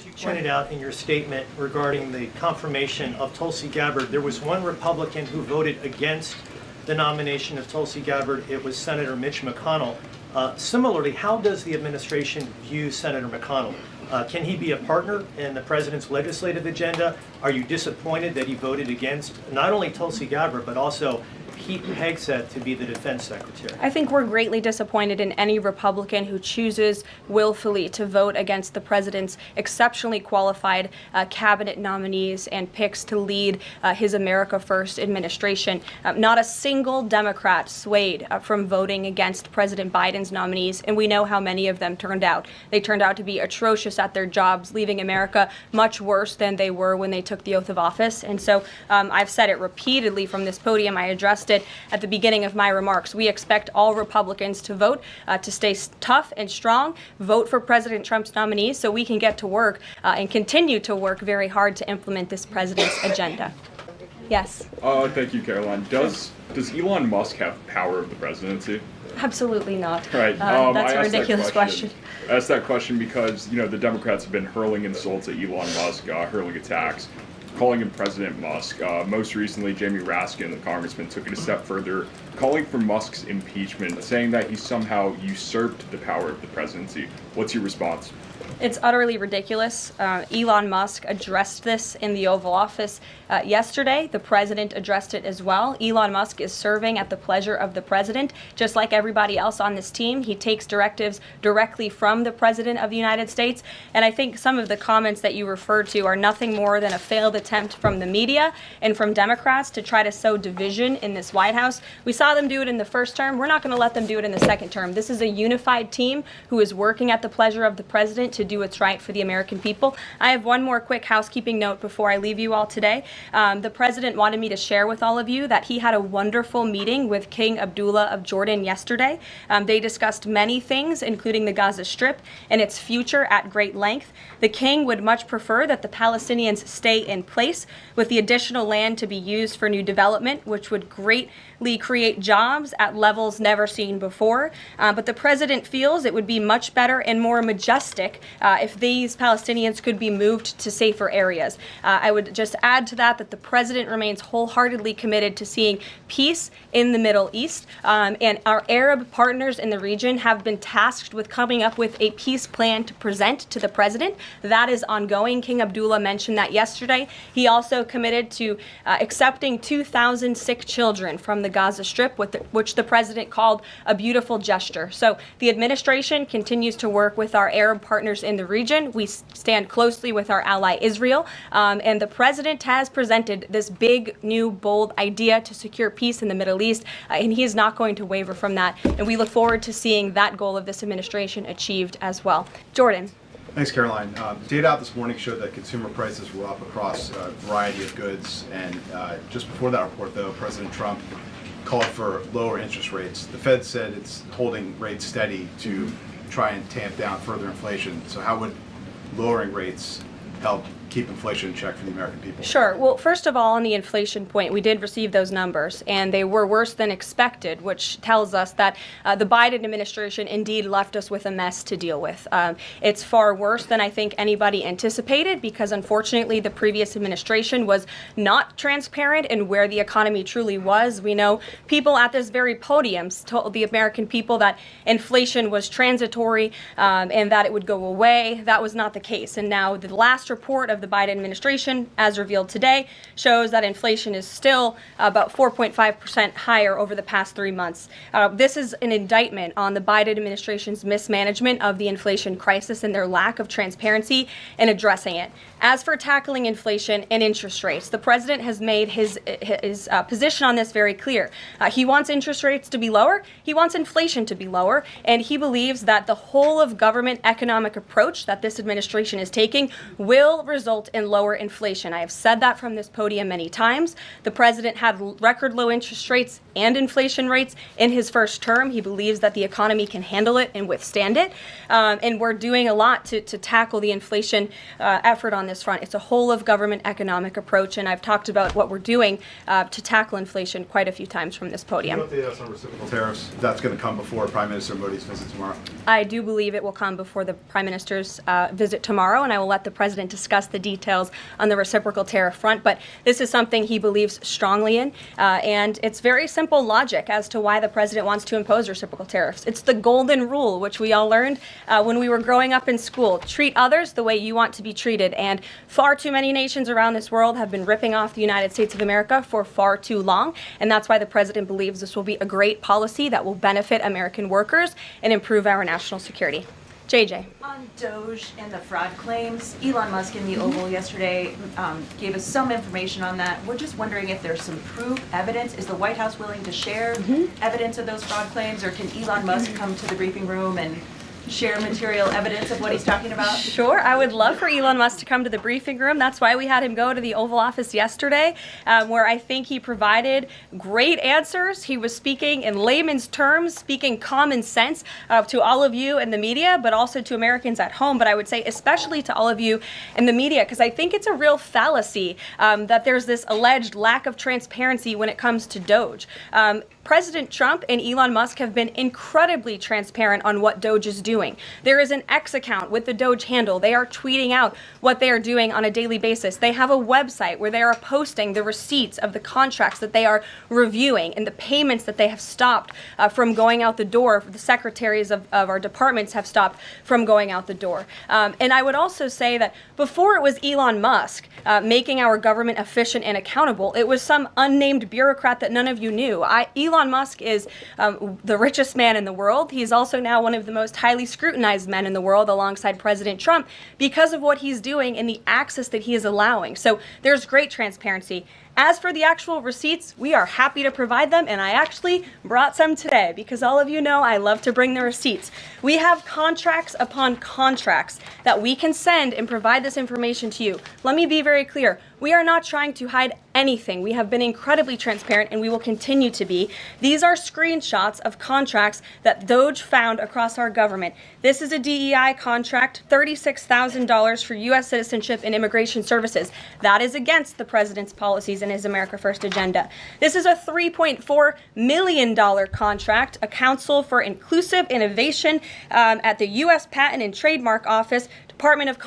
You pointed out in your statement regarding the confirmation of Tulsi Gabbard, there was one Republican who voted against the nomination of Tulsi Gabbard. It was Senator Mitch McConnell. Similarly, how does the administration view Senator McConnell? Can he be a partner in the president's legislative agenda? Are you disappointed that he voted against not only Tulsi Gabbard, but also Pete Hegseth to be the defense secretary? I think we're greatly disappointed in any Republican who chooses willfully to vote against the president's exceptionally qualified cabinet nominees and picks to lead his America First administration. Not a single Democrat swayed from voting against President Biden's nominees, and we know how many of them turned out. They turned out to be atrocious at their jobs, leaving America much worse than they were when they took the oath of office. And so I've said it repeatedly from this podium. I addressed it at the beginning of my remarks. We expect all Republicans to vote, to stay tough and strong, vote for President Trump's nominees so we can get to work and continue to work very hard to implement this president's agenda. Yes. Thank you, Karoline. Does Elon Musk have power of the presidency? Absolutely not. Right. That's a ridiculous question. I asked that question because, the Democrats have been hurling insults at Elon Musk, hurling attacks, calling him President Musk. Most recently, Jamie Raskin, the congressman, took it a step further, calling for Musk's impeachment, saying that he somehow usurped the power of the presidency. What's your response? It's utterly ridiculous. Elon Musk addressed this in the Oval Office yesterday. The president addressed it as well. Elon Musk is serving at the pleasure of the president, just like everybody else on this team. He takes directives directly from the president of the United States. And I think some of the comments that you referred to are nothing more than a failed attempt from the media and from Democrats to try to sow division in this White House. We saw them do it in the first term. We're not going to let them do it in the second term. This is a unified team who is working at the pleasure of the president to do what's right for the American people. I have one more quick housekeeping note before I leave you all today. The president wanted me to share with all of you that he had a wonderful meeting with King Abdullah of Jordan yesterday. They discussed many things, including the Gaza Strip and its future at great length. The king would much prefer that the Palestinians stay in place, with the additional land to be used for new development, which would greatly create jobs at levels never seen before. But the president feels it would be much better and more majestic if these Palestinians could be moved to safer areas. I would just add to that the president remains wholeheartedly committed to seeing peace in the Middle East, and our Arab partners in the region have been tasked with coming up with a peace plan to present to the president. That is ongoing. King Abdullah mentioned that yesterday. He also committed to accepting 2,000 sick children from the Gaza Strip, which the president called a beautiful gesture. So the administration continues to work with our Arab partners in the region. We stand closely with our ally Israel, and the president has presented this big, new, bold idea to secure peace in the Middle East, and he is not going to waver from that. And we look forward to seeing that goal of this administration achieved as well. Jordan. Thanks, Caroline. Data out this morning showed that consumer prices were up across a variety of goods. And just before that report, though, President Trump called for lower interest rates. The Fed said it's holding rates steady to try and tamp down further inflation. So how would lowering rates help keep inflation in check for the American people? Sure. Well, first of all, on the inflation point, we did receive those numbers, and they were worse than expected, which tells us that the Biden administration indeed left us with a mess to deal with. It's far worse than I think anybody anticipated, because unfortunately the previous administration was not transparent in where the economy truly was. We know people at this very podium told the American people that inflation was transitory and that it would go away. That was not the case. And now the last report of the Biden administration, as revealed today, shows that inflation is still about 4.5% higher over the past 3 months. This is an indictment on the Biden administration's mismanagement of the inflation crisis and their lack of transparency in addressing it. As for tackling inflation and interest rates, the president has made his position on this very clear. He wants interest rates to be lower, he wants inflation to be lower, and he believes that the whole of government economic approach that this administration is taking will will result in lower inflation. I have said that from this podium many times. The president had record low interest rates and inflation rates in his first term. He believes that the economy can handle it and withstand it. And we're doing a lot to tackle the inflation effort on this front. It's a whole of government economic approach, and I've talked about what we're doing to tackle inflation quite a few times from this podium. What about the reciprocal tariffs? That's going to come before Prime Minister Modi's visit tomorrow. I do believe it will come before the Prime Minister's visit tomorrow, and I will let the President discuss the details on the reciprocal tariff front. But this is something he believes strongly in, and it's very simple logic as to why the President wants to impose reciprocal tariffs. It's the golden rule, which we all learned when we were growing up in school. Treat others the way you want to be treated, and far too many nations around this world have been ripping off the United States of America for far too long, and that's why the President believes this will be a great policy that will benefit American workers and improve our national security. JJ. On Doge and the fraud claims, Elon Musk in the Oval yesterday gave us some information on that. We're just wondering if there's some proof, evidence. Is the White House willing to share evidence of those fraud claims, or can Elon Musk come to the briefing room and share material evidence of what he's talking about? Sure, I would love for Elon Musk to come to the briefing room. That's why we had him go to the Oval Office yesterday, where I think he provided great answers. He was speaking in layman's terms, speaking common sense to all of you in the media, but also to Americans at home. But I would say especially to all of you in the media, because I think it's a real fallacy that there's this alleged lack of transparency when it comes to Doge. President Trump and Elon Musk have been incredibly transparent on what Doge is doing. There is an X account with the Doge handle. They are tweeting out what they are doing on a daily basis. They have a website where they are posting the receipts of the contracts that they are reviewing and the payments that they have stopped from going out the door. The secretaries of our departments have stopped from going out the door. And I would also say that before it was Elon Musk making our government efficient and accountable, it was some unnamed bureaucrat that none of you knew. Elon Musk is the richest man in the world. He's also now one of the most highly scrutinized men in the world alongside President Trump because of what he's doing and the access that he is allowing. So there's great transparency. As for the actual receipts, we are happy to provide them, and I actually brought some today because all of you know I love to bring the receipts. We have contracts upon contracts that we can send and provide this information to you. Let me be very clear. We are not trying to hide anything. We have been incredibly transparent, and we will continue to be. These are screenshots of contracts that Doge found across our government. This is a DEI contract, $36,000 for U.S. citizenship and immigration services. That is against the president's policies and his America First agenda. This is a $3.4 million contract, a Council for Inclusive Innovation at the U.S. Patent and Trademark Office, Department of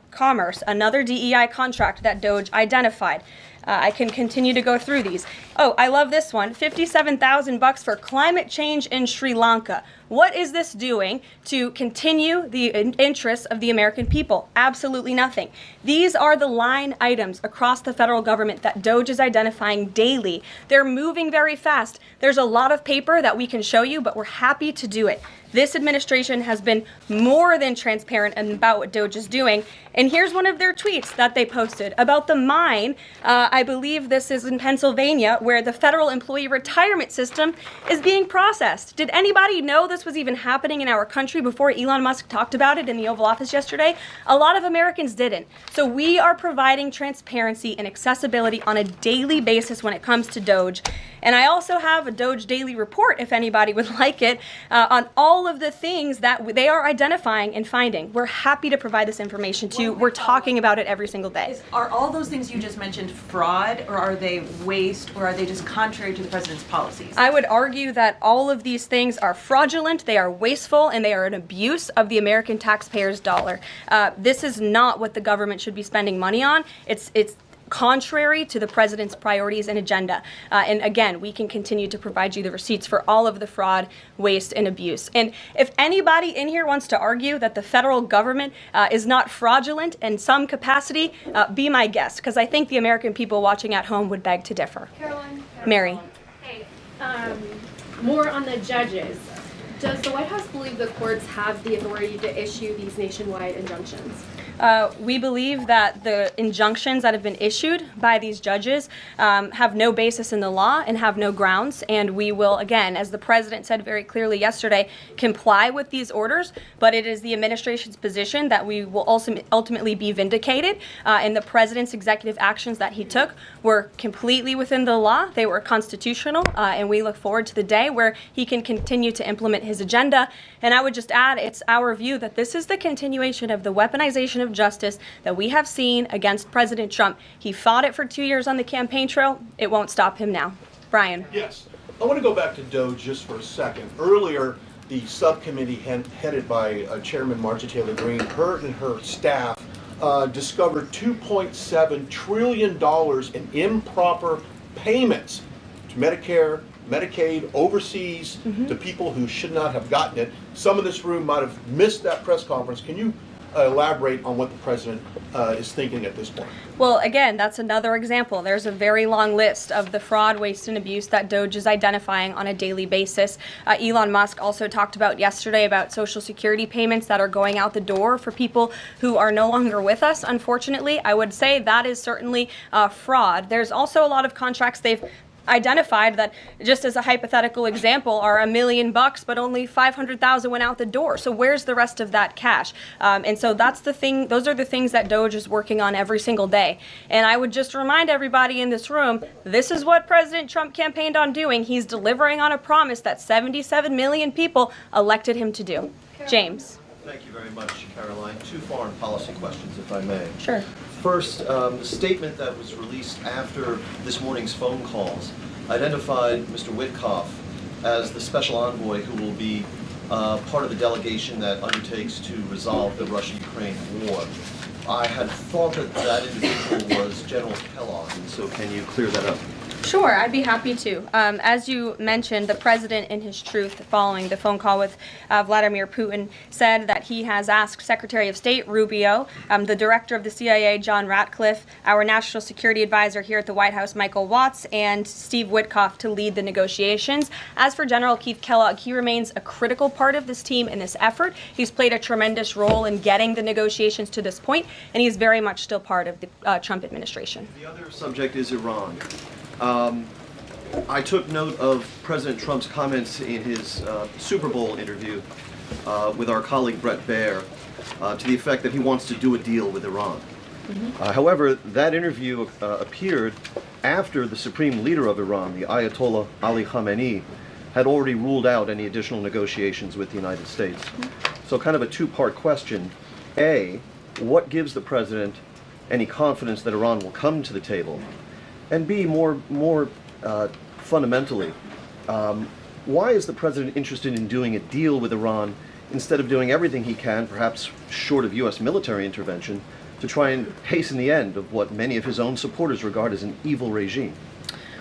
Commerce, another DEI contract that Doge identified. I can continue to go through these. Oh, I love this one. $57,000 for climate change in Sri Lanka. What is this doing to continue the interests of the American people? Absolutely nothing. These are the line items across the federal government that Doge is identifying daily. They're moving very fast. There's a lot of paper that we can show you, but we're happy to do it. This administration has been more than transparent about what Doge is doing. And here's one of their tweets that they posted about the mine. I believe this is in Pennsylvania, where the federal employee retirement system is being processed. Did anybody know this was even happening in our country before Elon Musk talked about it in the Oval Office yesterday? A lot of Americans didn't. So we are providing transparency and accessibility on a daily basis when it comes to Doge. And I also have a Doge daily report, if anybody would like it, on all of the things that they are identifying and finding. We're happy to provide this information to you. We're talking about it every single day. Are all those things you just mentioned fraud, or are they waste, or are they just contrary to the president's policies? I would argue that all of these things are fraudulent, they are wasteful, and they are an abuse of the American taxpayer's dollar. This is not what the government should be spending money on. It's contrary to the president's priorities and agenda. And again, we can continue to provide you the receipts for all of the fraud, waste, and abuse. And if anybody in here wants to argue that the federal government is not fraudulent in some capacity, be my guest, because I think the American people watching at home would beg to differ. Caroline. Mary. Hey, more on the judges. Does the White House believe the courts have the authority to issue these nationwide injunctions? We believe that the injunctions that have been issued by these judges have no basis in the law and have no grounds. And we will, again, as the president said very clearly yesterday, comply with these orders. But it is the administration's position that we will ultimately be vindicated. And the president's executive actions that he took were completely within the law. They were constitutional. And we look forward to the day where he can continue to implement his agenda. And I would just add, it's our view that this is the continuation of the weaponization of justice that we have seen against President Trump. He fought it for 2 years on the campaign trail. It won't stop him now. Brian. Yes. I want to go back to DOGE just for a second. Earlier, the subcommittee headed by Chairman Marjorie Taylor Greene, her and her staff discovered $2.7 trillion in improper payments to Medicare, Medicaid, overseas, to people who should not have gotten it. Some in this room might have missed that press conference. Can you elaborate on what the president is thinking at this point? Well, again, that's another example. There's a very long list of the fraud, waste, and abuse that DOGE is identifying on a daily basis. Elon Musk also talked about yesterday about Social Security payments that are going out the door for people who are no longer with us, unfortunately. I would say that is certainly fraud. There's also a lot of contracts they've identified that, just as a hypothetical example, are $1 million, but only 500,000 went out the door. So where's the rest of that cash? And so that's the thing. Those are the things that DOGE is working on every single day. And I would just remind everybody in this room, this is what President Trump campaigned on doing. He's delivering on a promise that 77 million people elected him to do. James. Thank you very much, Caroline. Two foreign policy questions, if I may. Sure. First, the statement that was released after this morning's phone calls identified Mr. Witkoff as the special envoy who will be part of the delegation that undertakes to resolve the Russia-Ukraine war. I had thought that that individual was General Kellogg, and so can you clear that up? Sure, I'd be happy to. As you mentioned, the president, in his truth, following the phone call with Vladimir Putin, said that he has asked Secretary of State Rubio, the director of the CIA, John Ratcliffe, our national security advisor here at the White House, Michael Watts, and Steve Witkoff to lead the negotiations. As for General Keith Kellogg, he remains a critical part of this team in this effort. He's played a tremendous role in getting the negotiations to this point, and he's very much still part of the Trump administration. The other subject is Iran. I took note of President Trump's comments in his Super Bowl interview with our colleague Brett Baer to the effect that he wants to do a deal with Iran. However, that interview appeared after the supreme leader of Iran, the Ayatollah Ali Khamenei, had already ruled out any additional negotiations with the United States. So kind of a two-part question. A, what gives the president any confidence that Iran will come to the table? And B, more fundamentally, why is the president interested in doing a deal with Iran instead of doing everything he can, perhaps short of U.S. military intervention, to try and hasten the end of what many of his own supporters regard as an evil regime?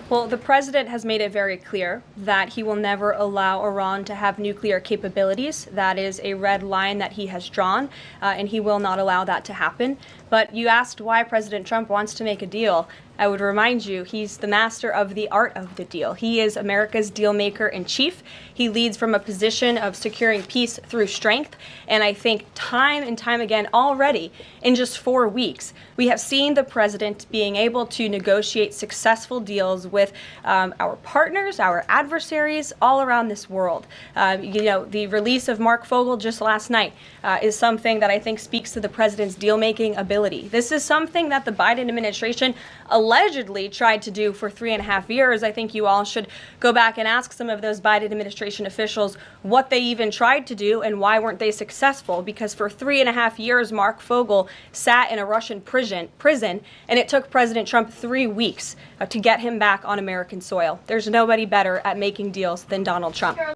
Well, the president has made it very clear that he will never allow Iran to have nuclear capabilities. That is a red line that he has drawn, and he will not allow that to happen. But you asked why President Trump wants to make a deal. I would remind you, he's the master of the art of the deal. He is America's deal maker in chief. He leads from a position of securing peace through strength. And I think time and time again already, in just 4 weeks, we have seen the president being able to negotiate successful deals with our partners, our adversaries all around this world. The release of Mark Fogel just last night is something that I think speaks to the president's deal-making ability. This is something that the Biden administration allegedly tried to do for 3.5 years. I think you all should go back and ask some of those Biden administration officials what they even tried to do and why weren't they successful, because for 3.5 years Mark Fogel sat in a Russian prison and it took President Trump 3 weeks to get him back on American soil. There's nobody better at making deals than Donald Trump.